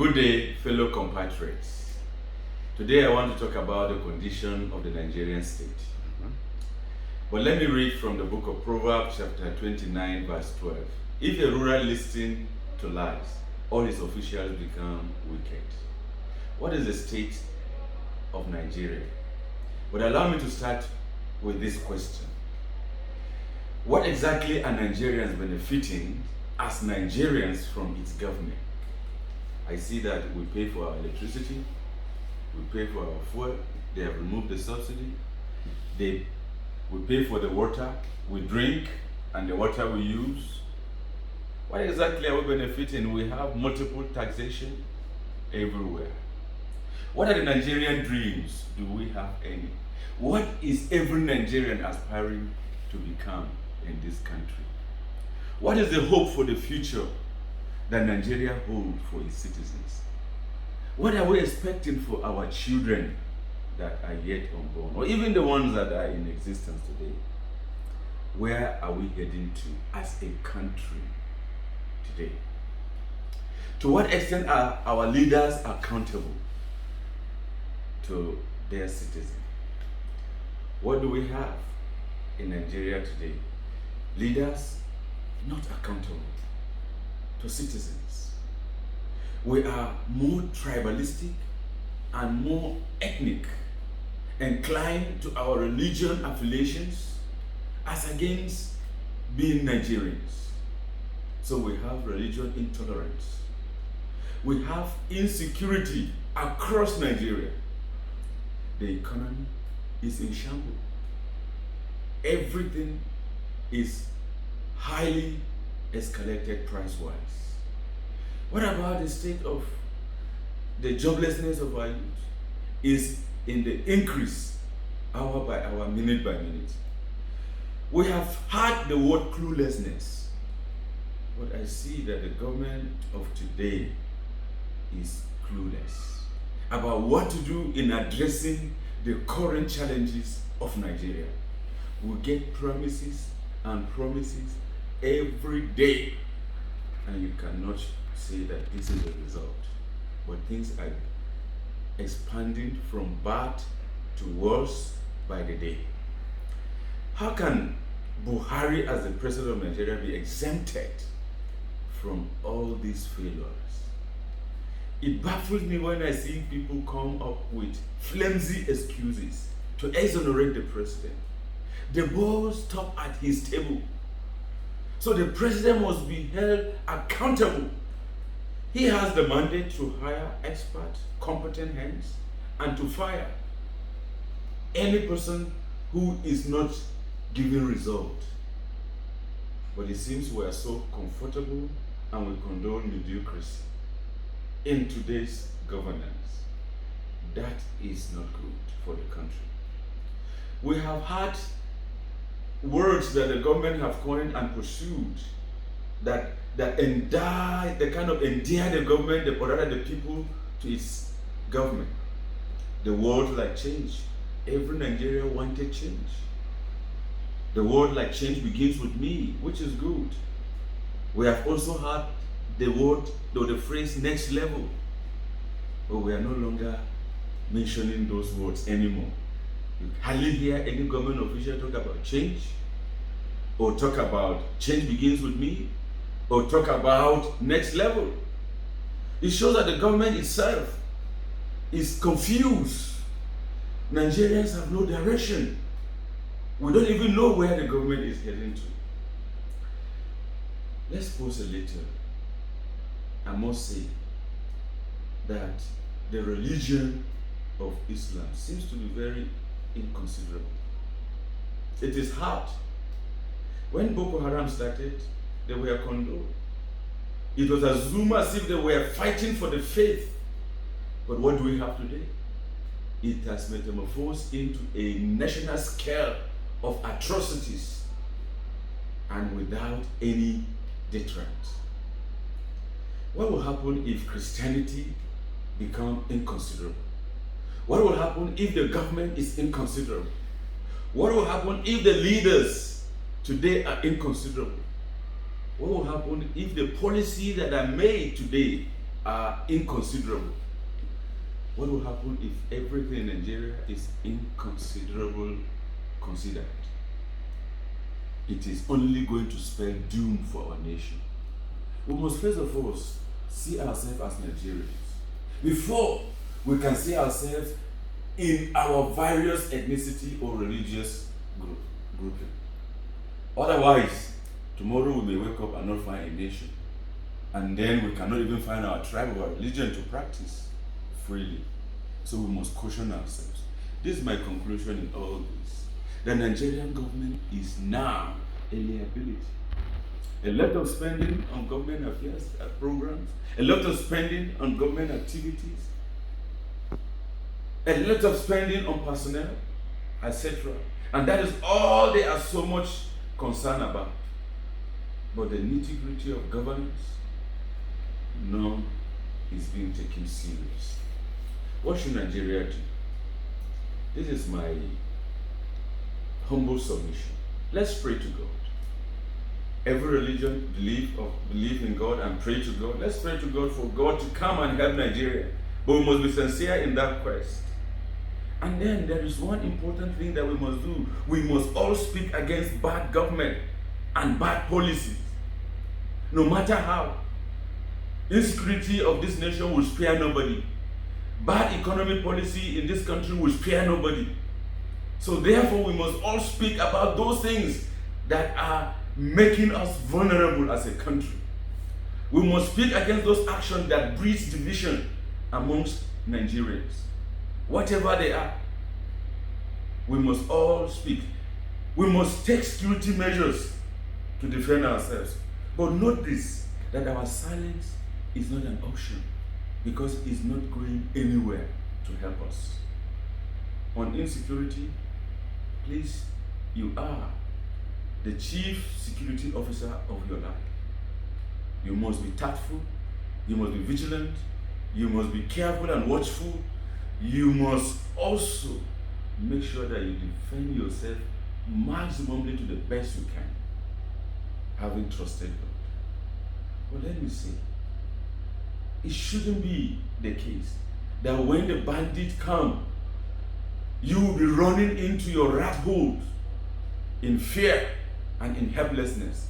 Good day, fellow compatriots. Today I want to talk about the condition of the Nigerian state. But let me read from the book of Proverbs chapter 29 verse 12. If a ruler listens to lies, all his officials become wicked. What is the state of Nigeria? But allow me to start with this question. What exactly are Nigerians benefiting as Nigerians from its government? I see that we pay for our electricity, we pay for our fuel, they have removed the subsidy, we pay for the water we drink and the water we use. What exactly are we benefiting? We have multiple taxation everywhere. What are the Nigerian dreams? Do we have any? What is every Nigerian aspiring to become in this country? What is the hope for the future that Nigeria holds for its citizens? What are we expecting for our children that are yet unborn, or even the ones that are in existence today? Where are we heading to as a country today? To what extent are our leaders accountable to their citizens? What do we have in Nigeria today? Leaders not accountable to citizens. We are more tribalistic and more ethnic, inclined to our religion affiliations as against being Nigerians. So we have religion intolerance. We have insecurity across Nigeria. The economy is in shambles. Everything is highly escalated price-wise. What about the state of the joblessness of our youth? Is in the increase hour by hour, minute by minute. We have had the word cluelessness, but I see that the government of today is clueless about what to do in addressing the current challenges of Nigeria. We get promises and promises every day, and you cannot say that this is the result. But things are expanding from bad to worse by the day. How can Buhari, as the president of Nigeria, be exempted from all these failures? It baffles me when I see people come up with flimsy excuses to exonerate the president. The ball stopped at his table. So the president must be held accountable. He has the mandate to hire expert, competent hands, and to fire any person who is not giving result. But it seems we are so comfortable and we condone mediocrity in today's governance. That is not good for the country. We have had words that the government have coined and pursued that kind of endear the government, or rather the people, to its government. The word like change. Every Nigerian wanted change. The word like change begins with me, which is good. We have also had the word or the phrase next level, but we are no longer mentioning those words anymore. You hardly hear any government official talk about change, or talk about change begins with me, or talk about next level. It shows that the government itself is confused. Nigerians have no direction. We don't even know where the government is heading to. Let's pause a little. I must say that the religion of Islam seems to be very inconsiderable. It is hard. When Boko Haram started, they were condoned. It was assumed as if they were fighting for the faith. But what do we have today? It has metamorphosed into a national scale of atrocities and without any deterrent. What will happen if Christianity becomes inconsiderable? What will happen if the government is inconsiderable? What will happen if the leaders today are inconsiderable? What will happen if the policies that are made today are inconsiderable. What will happen if everything in Nigeria is inconsiderable considered? It is only going to spell doom for our nation. We must first of all see ourselves as Nigerians before we can see ourselves in our various ethnicity or religious grouping. Otherwise, tomorrow we may wake up and not find a nation, and then we cannot even find our tribe or our religion to practice freely. So we must caution ourselves. This is my conclusion in all this. The Nigerian government is now a liability. A lot of spending on government affairs programs, a lot of spending on government activities, a lot of spending on personnel, etc. And that is all they are so much concerned about. But the nitty-gritty of governance, none is being taken serious. What should Nigeria do? This is my humble submission. Let's pray to God. Every religion believe in God and pray to God. Let's pray to God for God to come and help Nigeria. But we must be sincere in that quest. And then there is one important thing that we must do. We must all speak against bad government and bad policies. No matter how. Insecurity of this nation will spare nobody. Bad economic policy in this country will spare nobody. So therefore we must all speak about those things that are making us vulnerable as a country. We must speak against those actions that breeds division amongst Nigerians. Whatever they are, we must all speak. We must take security measures to defend ourselves. But note this, that our silence is not an option, because it is not going anywhere to help us. On insecurity, please, you are the chief security officer of your life. You must be tactful, you must be vigilant, you must be careful and watchful. You must also make sure that you defend yourself maximally to the best you can, having trusted God. But let me say, it shouldn't be the case that when the bandits come, you will be running into your rat holes in fear and in helplessness.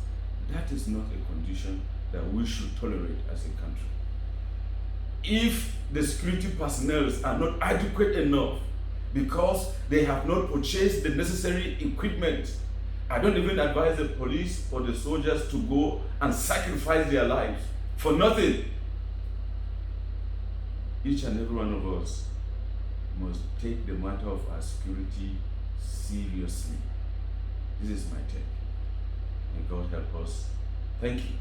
That is not a condition that we should tolerate as a country. If the security personnel are not adequate enough because they have not purchased the necessary equipment, I don't even advise the police or the soldiers to go and sacrifice their lives for nothing. Each and every one of us must take the matter of our security seriously. This is my take. May God help us. Thank you.